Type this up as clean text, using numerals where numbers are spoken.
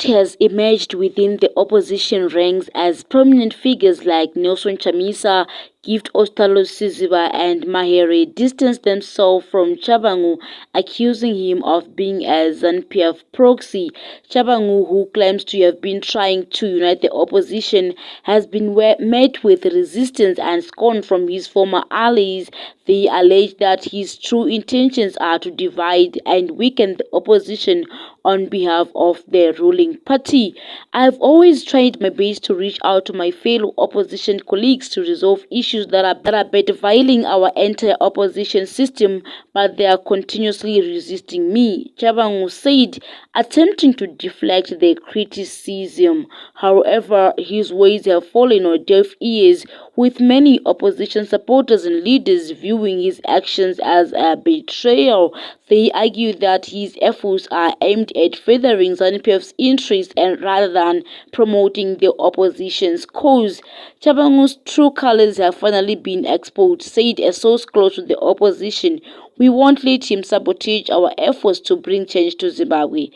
has emerged within the opposition ranks as prominent figures like Nelson Chamisa, Gift Ostalo-Siziba and Mahere distanced themselves from Chabangu, accusing him of being a ZANU-PF proxy. Chabangu, who claims to have been trying to unite the opposition, has been met with resistance and scorn from his former allies. They allege that his true intentions are to divide and weaken the opposition on behalf of the ruling party. I've always tried my best to reach out to my fellow opposition colleagues to resolve issues that are bedefiling our entire opposition system, but they are continuously resisting me, Chabangu said, attempting to deflect their criticism. However, his words have fallen on deaf ears, with many opposition supporters and leaders viewing his actions as a betrayal. They argue that his efforts are aimed at furthering ZANU-PF's interests and rather than promoting the opposition's cause. Chabangu's true colors have finally been exposed, said a source close to the opposition. We won't let him sabotage our efforts to bring change to Zimbabwe.